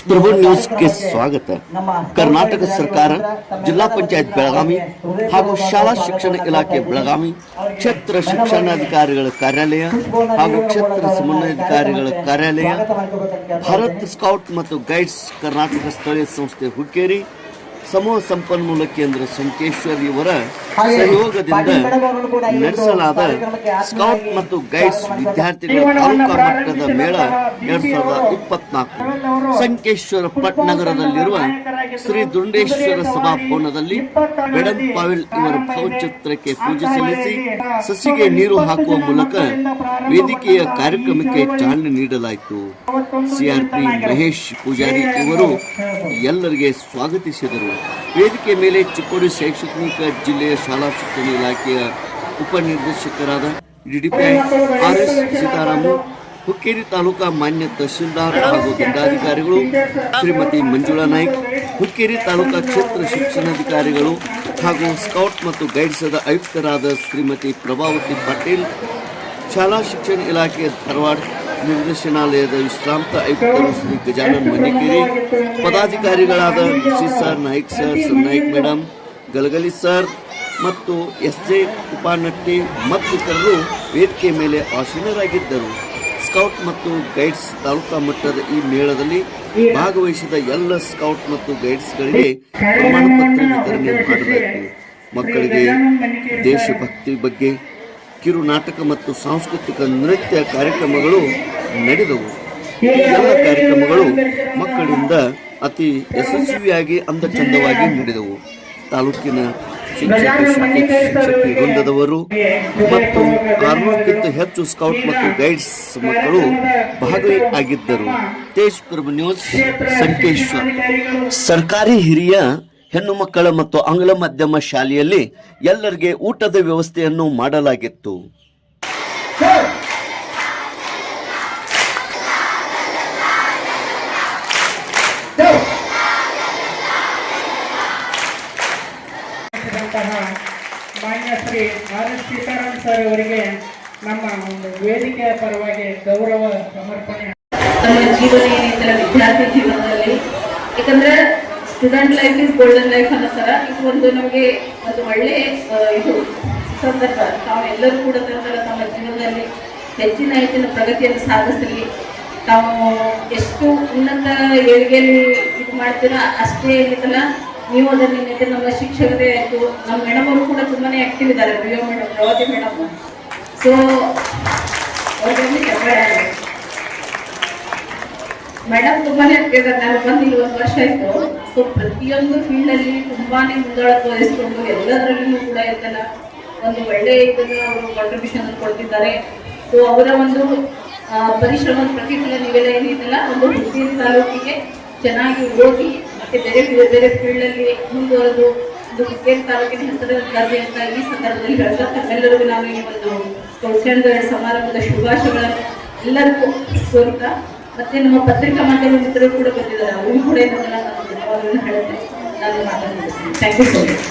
ಪ್ರಭು ನ್ಯೂಸ್ಗೆ ಸ್ವಾಗತ. ಕರ್ನಾಟಕ ಸರ್ಕಾರ, ಜಿಲ್ಲಾ ಪಂಚಾಯತ್ ಬೆಳಗಾವಿ ಹಾಗೂ ಶಾಲಾ ಶಿಕ್ಷಣ ಇಲಾಖೆ ಬೆಳಗಾವಿ, ಕ್ಷೇತ್ರ ಶಿಕ್ಷಣಾಧಿಕಾರಿಗಳ ಕಾರ್ಯಾಲಯ ಹಾಗೂ ಕ್ಷೇತ್ರ ಸಮನ್ವಯಾಧಿಕಾರಿಗಳ ಕಾರ್ಯಾಲಯ, ಭಾರತ್ ಸ್ಕೌಟ್ ಮತ್ತು ಗೈಡ್ಸ್ ಕರ್ನಾಟಕ ಸ್ಥಳೀಯ ಸಂಸ್ಥೆ ಹುಕ್ಕೇರಿ, ಸಮೂಹ ಸಂಪನ್ಮೂಲ ಕೇಂದ್ರ ಸಂಕೇಶ್ವರ್ ಇವರ ಸಹಯೋಗದಿಂದ ನಡೆಸಲಾದ ಸ್ಕೌಟ್ ಮತ್ತು ಗೈಡ್ಸ್ ವಿದ್ಯಾರ್ಥಿಗಳ ತಾಲೂಕಾ ಮಟ್ಟದ ಮೇಳ 2024 ಸಂಕೇಶ್ವರ ನಗರದಲ್ಲಿರುವ ಶ್ರೀ ದುಂಡೇಶ್ವರ ಸಭಾಭವನದಲ್ಲಿ ಮೇಡಂ ಪಾವಿಲ್ ಇವರ ಭಾವಚಿತ್ರಕ್ಕೆ ಪೂಜೆ ಸಲ್ಲಿಸಿ ಸಸಿಗೆ ನೀರು ಹಾಕುವ ಮೂಲಕ ವೇದಿಕೆಯ ಕಾರ್ಯಕ್ರಮಕ್ಕೆ ಚಾಲನೆ ನೀಡಲಾಯಿತು. ಸಿಆರ್ಪಿ ಮಹೇಶ್ ಪೂಜಾರಿ ಇವರು ಎಲ್ಲರಿಗೆ ಸ್ವಾಗತಿಸಿದರು. ವೇದಿಕೆ ಮೇಲೆ ಚಿಕ್ಕೋಡಿ ಶೈಕ್ಷಣಿಕ ಜಿಲ್ಲೆಯ ಶಾಲಾ ಶಿಕ್ಷಣ ಇಲಾಖೆಯ ಉಪನಿರ್ದೇಶಕರಾದ ಡಿಡಿಪಿಐ ಆರ್.ಎಸ್. ಸೀತಾರಾಮು, ಹುಕ್ಕೇರಿ ತಾಲೂಕಾ ಮಾನ್ಯ ತಹಶೀಲ್ದಾರ್ ಹಾಗೂ ದಂಡಾಧಿಕಾರಿಗಳು ಶ್ರೀಮತಿ ಮಂಜುಳಾ ನಾಯ್ಕ್, ಹುಕ್ಕೇರಿ ತಾಲೂಕಾ ಕ್ಷೇತ್ರ ಶಿಕ್ಷಣಾಧಿಕಾರಿಗಳು ಹಾಗೂ ಸ್ಕೌಟ್ ಮತ್ತು ಗೈಡ್ಸ್ದ ಆಯುಕ್ತರಾದ ಶ್ರೀಮತಿ ಪ್ರಭಾವತಿ ಪಾಟೀಲ್, ಶಾಲಾ ಶಿಕ್ಷಣ ಇಲಾಖೆಯ ಧಾರವಾಡ ನಿರ್ದೇಶನಾಲಯದ ವಿಶ್ರಾಂತ ಆಯುಕ್ತರು ಶ್ರೀ ಗಜಾನನ್ ಮನ್ನಿಕೇರಿ, ಪದಾಧಿಕಾರಿಗಳಾದ C sir, Naik sir, Naik madam, Galagali sir ಮತ್ತು ಎಸ್.ಜೆ. ಉಪಾನಟ್ಟಿ ಮತ್ತಿತರರು ವೇದಿಕೆ ಮೇಲೆ ಆಸೀನರಾಗಿದ್ದರು. ಸ್ಕೌಟ್ ಮತ್ತು ಗೈಡ್ಸ್ ತಾಲೂಕಾ ಮಟ್ಟದ ಈ ಮೇಳದಲ್ಲಿ ಭಾಗವಹಿಸಿದ ಎಲ್ಲ ಸ್ಕೌಟ್ ಮತ್ತು ಗೈಡ್ಸ್ಗಳಿಗೆ ಪ್ರಮಾಣ ಪತ್ರ ವಿತರಣೆ ಮಾಡಲಾಯಿತು. ಮಕ್ಕಳಿಗೆ ದೇಶಭಕ್ತಿ ಬಗ್ಗೆ ಕಿರು ನಾಟಕ ಮತ್ತು ಸಾಂಸ್ಕೃತಿಕ ನೃತ್ಯ ಕಾರ್ಯಕ್ರಮಗಳು ನಡೆದವು. ಈ ಎಲ್ಲ ಕಾರ್ಯಕ್ರಮಗಳು ಮಕ್ಕಳಿಂದ ಅತಿ ಯಶಸ್ವಿಯಾಗಿ ಅಂದಚಂದವಾಗಿ ನಡೆದವು. ತಾಲೂಕಿನ ಶಿಕ್ಷಕಿ ವೃಂದದವರು ಮತ್ತು 600ಕ್ಕಿಂತ ಹೆಚ್ಚು ಸ್ಕೌಟ್ ಮತ್ತು ಗೈಡ್ಸ್ ಮಕ್ಕಳು ಭಾಗಿಯಾಗಿದ್ದರು. ತೇಜ್ ಪ್ರಭು ನ್ಯೂಸ್, ಸಂಕೇಶ್ವರ್. ಸರ್ಕಾರಿ ಹಿರಿಯ ಹೆಣ್ಣು ಮಕ್ಕಳ ಮತ್ತು ಆಂಗ್ಲ ಮಾಧ್ಯಮ ಶಾಲೆಯಲ್ಲಿ ಎಲ್ಲರಿಗೆ ಊಟದ ವ್ಯವಸ್ಥೆಯನ್ನು ಮಾಡಲಾಗಿತ್ತು. ಮಾನ್ಯ ಶ್ರೀ ಆರ್.ಎಸ್. ಸೀತಾರಾಮ್ ಸರ್ ಅವರಿಗೆ ನಮ್ಮ ಒಂದು ವೇದಿಕೆಯ ಪರವಾಗಿ ಗೌರವ ಸಮರ್ಪಣೆ. ನಮ್ಮ ಜೀವನ ಏನಿಲ್ಲ ವಿದ್ಯಾರ್ಥಿ ಜೀವನದಲ್ಲಿ, ಯಾಕಂದ್ರೆ student life is golden life ಅನ್ನೋ ಥರ ಇದು ಒಂದು ನಮಗೆ ಒಂದು ಒಳ್ಳೆ ಇದು ಸಂದರ್ಭ. ತಾವು ಎಲ್ಲರೂ ಕೂಡ ತಮ್ಮ ಜೀವನದಲ್ಲಿ ಹೆಚ್ಚಿನ ಪ್ರಗತಿಯನ್ನು ಸಾಧಿಸಲಿ. ತಾವು ಎಷ್ಟು ಉನ್ನತ ಏಳಿಗೆಯಲ್ಲಿ ಇದು ಮಾಡ್ತೀರಾ ಅಷ್ಟೇ ಏನಿತ್ತಲ್ಲ ನೀವು ಅದನ್ನ ನಮ್ಮ ಶಿಕ್ಷಕರೇ ಆಯಿತು, ನಮ್ಮ ಮೇಡಮ್ ಅವರು ಕೂಡ ತುಂಬಾನೇ ಆಕ್ಟಿವ್ ಇದ್ದಾರೆ. ಪ್ರವಾದಿ ಮೇಡಮ್, ಸೊ ಅವರಲ್ಲಿ ಮೇಡಮ್ ತುಂಬಾನೇ ಆಕ್ಟಿವ್ ಇದ್ದಾರೆ. ನಾನು ಬಂದು ಇಲ್ಲಿ 1 ವರ್ಷ ಆಯ್ತು. ಸೊ ಪ್ರತಿಯೊಂದು ಫೀಲ್ಡ್ ಅಲ್ಲಿ ತುಂಬಾನೇ ಮುಂದಾಳತ್ವ ವಹಿಸಿಕೊಂಡು ಎಲ್ಲದರಲ್ಲಿಯೂ ಕೂಡ ಇರ್ತಲ್ಲ ಒಂದು ಒಳ್ಳೆ ಇದನ್ನು ಅವರು ಕಾಂಟ್ರಿಬ್ಯೂಷನ್ ಕೊಡ್ತಿದ್ದಾರೆ. ಸೊ ಅವರ ಒಂದು ಪರಿಶ್ರಮದ ಪ್ರತಿಫಲ ನೀವೆಲ್ಲ ಏನಿದೆಲ್ಲ ಒಂದು ಹುಕ್ಕೇರಿ ತಾಲೂಕಿಗೆ ಚೆನ್ನಾಗಿ ಓದಿ ಮತ್ತೆ ಬೇರೆ ಫೀಲ್ಡ್ ಅಲ್ಲಿ ಮುಂದುವರೆದು ಒಂದು ಹುಕ್ಕೇರಿ ತಾಲೂಕಿನ ಹೆಸರು ತರಲಿ ಅಂತ ಈ ಸಂದರ್ಭದಲ್ಲಿ ಹೇಳ್ತಾ ತಮ್ಮೆಲ್ಲರಿಗೂ ನಾನು ಈ ಒಂದು ಕೌಶಲ್ಯ ಸಮಾರಂಭದ ಶುಭಾಶಯಗಳನ್ನು ಎಲ್ಲರಿಗೂ ಕೋರುತ್ತಾ, ಮತ್ತೆ ನಮ್ಮ ಪತ್ರಿಕಾ ಮಾಧ್ಯಮ ಮಿತ್ರರು ಕೂಡ ಬಂದಿದ್ದಾರೆ, ಅವರು ಕೂಡ ಇದನ್ನೆಲ್ಲ ನಾನು ಧನ್ಯವಾದಗಳನ್ನು ಹೇಳುತ್ತೆ ನಾನು ಮಾತನಾಡ್ತೀನಿ. Thank you so much.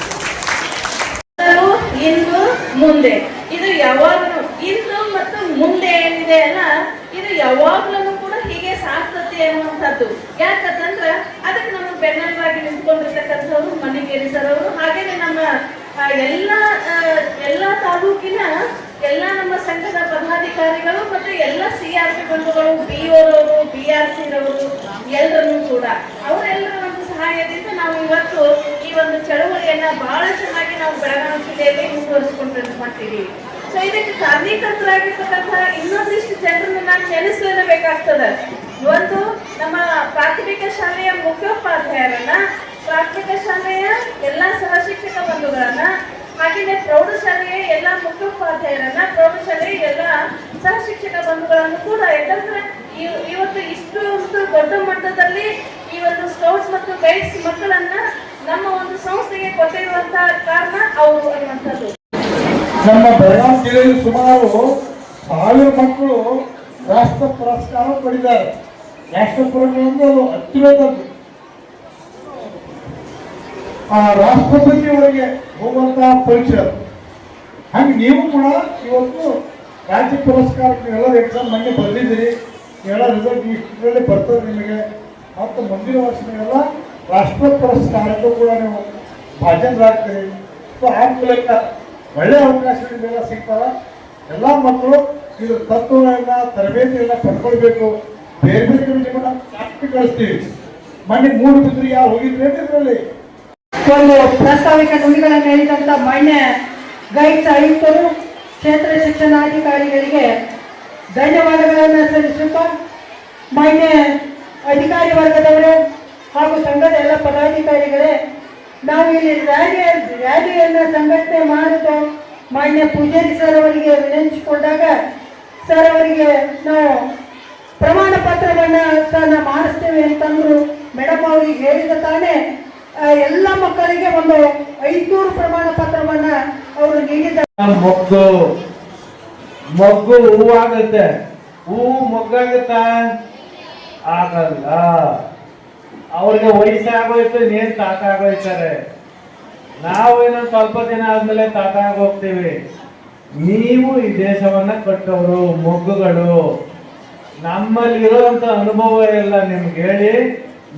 ಇನ್ನು ಮುಂದೆ ಇದು ಯಾವಾಗಲೂ ಇನ್ನು ಮತ್ತು ಮುಂದೆ ಏನಿದೆ ಅಲ್ಲ ಇದು ಯಾವಾಗ್ಲೂ ಕೂಡ ಹೀಗೆ ಸಾಕ್ತತೆ ಅನ್ನುವಂಥದ್ದು. ಯಾಕಂತಂದ್ರೆ ಅದಕ್ಕೆ ನಮ್ಮ ಬೆನ್ನೆಲುಬಾಗಿ ನಿಂತ್ಕೊಂಡಿರ್ತಕ್ಕಂಥವ್ರು ಮನ್ನಿಕೇರಿ ಸರ್ ಅವರು, ಹಾಗೇನೆ ನಮ್ಮ ಎಲ್ಲ ತಾಲೂಕಿನ ಎಲ್ಲ ನಮ್ಮ ಸಂಘದ ಪದಾಧಿಕಾರಿಗಳು ಮತ್ತೆ ಎಲ್ಲ CRP ಬಂಧುಗಳು, BO-ರವರು, BRC ರವರು ಎಲ್ಲರನ್ನೂ ಕೂಡ ಅವರೆಲ್ಲರ ಒಂದು ಸಹಾಯದಿಂದ ನಾವು ಇವತ್ತು ಈ ಒಂದು ಚಳವಳಿಯನ್ನ ಬಹಳ ಚೆನ್ನಾಗಿ ನಾವು ಬೆಳಗಾವಿ ಜಿಲ್ಲೆಯಲ್ಲಿ ಮುಂದುವರಿಸಿಕೊಂಡು ಮಾಡ್ತೀವಿ. ಸೊ ಇದಕ್ಕೆ ಕಾರಣೀಕರ್ತರಾಗಿರ್ತಕ್ಕಂತಹ ಇನ್ನೊಂದಿಷ್ಟು ಜನರನ್ನು ನಾನು ನೆನೆಸಲೇಬೇಕಾಗ್ತದೆ. ಒಂದು ನಮ್ಮ ಪ್ರಾಥಮಿಕ ಶಾಲೆಯ ಮುಖ್ಯೋಪಾಧ್ಯಾಯರನ್ನ, ಪ್ರಾಥಮಿಕ ಶಾಲೆಯ ಎಲ್ಲ ಸಹಶಿಕ್ಷಕ ಬಂಧುಗಳನ್ನ, ಹಾಗೆಯೇ ಪ್ರೌಢಶಾಲೆಯ ಎಲ್ಲ ಮುಖ್ಯೋಪಾಧ್ಯಾಯರನ್ನ, ಪ್ರೌಢಶಾಲೆಯ ಎಲ್ಲ ಸಹಶಿಕ್ಷಕ ಬಂಧುಗಳನ್ನು ಕೂಡ, ಯಾಕಂದ್ರೆ ಇವತ್ತು ಇಷ್ಟು ಒಂದು ದೊಡ್ಡ ಮಟ್ಟದಲ್ಲಿ ಈ ಒಂದು ಸ್ಕೌಟ್ಸ್ ಮತ್ತು ಗೈಡ್ಸ್ ಮಕ್ಕಳನ್ನ ನಮ್ಮ ಒಂದು ಸಂಸ್ಥೆಗೆ ಕೊಟ್ಟಿರುವಂತಹ ಕಾರಣ ಅವರು ಅನ್ನುವಂಥದ್ದು. ನಮ್ಮ ಬೆಳಗಾವಿ ಜಿಲ್ಲೆಯಲ್ಲಿ ಸುಮಾರು 1000 ಮಕ್ಕಳು ರಾಷ್ಟ್ರ ಪುರಸ್ಕಾರ ಪಡೆದಿದ್ದಾರೆ. ರಾಷ್ಟ್ರ ಪುರಸ್ಕಾರ ಅದು ಅತ್ಯುನ್ನತದ್ದು. ರಾಷ್ಟ್ರಪತಿ ಅವರಿಗೆ ಹೋಗುವಂತಹ ಪರೀಕ್ಷೆ. ಹಂಗೆ ನೀವು ಕೂಡ ಇವತ್ತು ರಾಜ್ಯ ಪುರಸ್ಕಾರಕ್ಕೆ ಎಲ್ಲರೂ ಎಕ್ಸಾಮ್ ಮೊನ್ನೆ ಬರೆದಿದ್ದೀರಿ. ಎಲ್ಲ ರಿಸಲ್ಟ್ ಇಷ್ಟರಲ್ಲಿ ಬರ್ತದೆ ನಿಮಗೆ. ಮತ್ತು ಮುಂದಿನ ವರ್ಷನೆಲ್ಲ ರಾಷ್ಟ್ರ ಪುರಸ್ಕಾರಕ್ಕೂ ಕೂಡ ನೀವು ಭಾಜನರಾಗ್ತೀರಿ. ಸೊ ಆ ಮೂಲಕ ಒಳ್ಳೆಯ ಅವಕಾಶಗಳೆಲ್ಲ ಸಿಗ್ತಾವ. ಎಲ್ಲ ಮಕ್ಕಳು ಇದು ತತ್ವಗಳನ್ನ ತರಬೇತಿಗಳನ್ನ ಪಡ್ಕೊಳ್ಬೇಕು. ಬೇರೆ ಬೇರೆ ನಿಮ್ಮನ್ನ ಜಾಸ್ತಿ ಕಳಿಸ್ತೀವಿ. ಮೊನ್ನೆ 3 ಬಿದ್ರಿ ಯಾರು ಹೋಗಿದ್ರಿ ಇದರಲ್ಲಿ ಒಂದು ಪ್ರಾಸ್ತಾವಿಕ ನುಡಿಗಳನ್ನು ಹೇಳಿದಂಥ ಮಾನ್ಯ ಗೈಡ್ಸ್ ಆಯುಕ್ತರು, ಕ್ಷೇತ್ರ ಶಿಕ್ಷಣಾಧಿಕಾರಿಗಳಿಗೆ ಧನ್ಯವಾದಗಳನ್ನು ಸಲ್ಲಿಸುತ್ತಾ, ಮಾನ್ಯ ಅಧಿಕಾರಿ ವರ್ಗದವರೇ ಹಾಗೂ ಸಂಘದ ಎಲ್ಲ ಪದಾಧಿಕಾರಿಗಳೇ, ನಾವು ಇಲ್ಲಿ ರ್ಯಾಲಿಯನ್ನು ಸಂಘಟನೆ ಮಾಡುವುದು ಮಾನ್ಯ ಪೂಜಾರಿ ಸರ್ ಅವರಿಗೆ ವಿನಂತಿಸಿಕೊಂಡಾಗ ಸರ್ ಅವರಿಗೆ ನಾವು ಪ್ರಮಾಣ ಪತ್ರವನ್ನು ಸಹ ನಾವು ಮಾಡಿಸ್ತೇವೆ ಅಂತಂದ್ರು. ಮೇಡಮ್ ಅವರಿಗೆ ಹೇಳಿದ ತಾನೇ ಎಲ್ಲ ಮಕ್ಕಳಿಗೆ ಒಂದು 500 ಪ್ರಮಾಣ ಪತ್ರವನ್ನ ಅವರು ನೀಡಿದ್ದಾರೆ. ಮೊಗ್ಗು ಹೂವಾಗುತ್ತೆ, ಹೂವು ಮೊಗ್ಗಾಗುತ್ತಾ? ಆಗಲ್ಲ. ಅವ್ರಿಗೆ ವಯಸ್ಸಾಗೋಯ್ತು, ಇನ್ನೇನು ತಾತ ಆಗೋಯ್ತಾರೆ. ನಾವೇನೋ ಸ್ವಲ್ಪ ದಿನ ಆದ್ಮೇಲೆ ತಾತ ಆಗೋಗ್ತೀವಿ. ನೀವು ಈ ದೇಶವನ್ನ ಕಟ್ಟೋರು ಮೊಗ್ಗುಗಳು. ನಮ್ಮಲ್ಲಿರುವಂತ ಅನುಭವ ಎಲ್ಲ ನಿಮ್ಗೆ ಹೇಳಿ,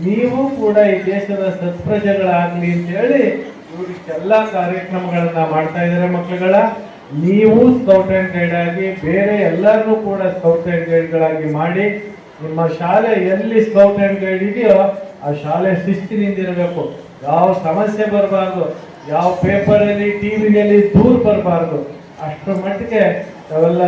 ನೀವು ಕೂಡ ಈ ದೇಶದ ಸತ್ಪ್ರಜೆಗಳಾಗ್ಲಿ ಅಂತ ಹೇಳಿ ಇವ್ರಿಗೆಲ್ಲ ಕಾರ್ಯಕ್ರಮಗಳನ್ನ ಮಾಡ್ತಾ ಇದ್ದಾರೆ ಮಕ್ಕಳುಗಳ. ನೀವು ಸ್ಕೌಟ್ ಅಂಡ್ ಗೈಡ್ ಆಗಿ ಬೇರೆ ಎಲ್ಲರನ್ನೂ ಕೂಡ ಸ್ಕೌಟ್ ಅಂಡ್ ಗೈಡ್ಗಳಾಗಿ ಮಾಡಿ, ನಿಮ್ಮ ಶಾಲೆ ಎಲ್ಲಿ ಸ್ಕೌಟ್ ಅಂಡ್ ಗೈಡ್ ಇದೆಯೋ ಆ ಶಾಲೆ ಶಿಸ್ತಿನಿಂದಿರಬೇಕು. ಯಾವ ಸಮಸ್ಯೆ ಬರಬಾರ್ದು, ಯಾವ ಪೇಪರಲ್ಲಿ ಟಿವಿಯಲ್ಲಿ ದೂರ ಬರಬಾರ್ದು. ಅಷ್ಟರ ಮಟ್ಟಿಗೆ ಅವೆಲ್ಲ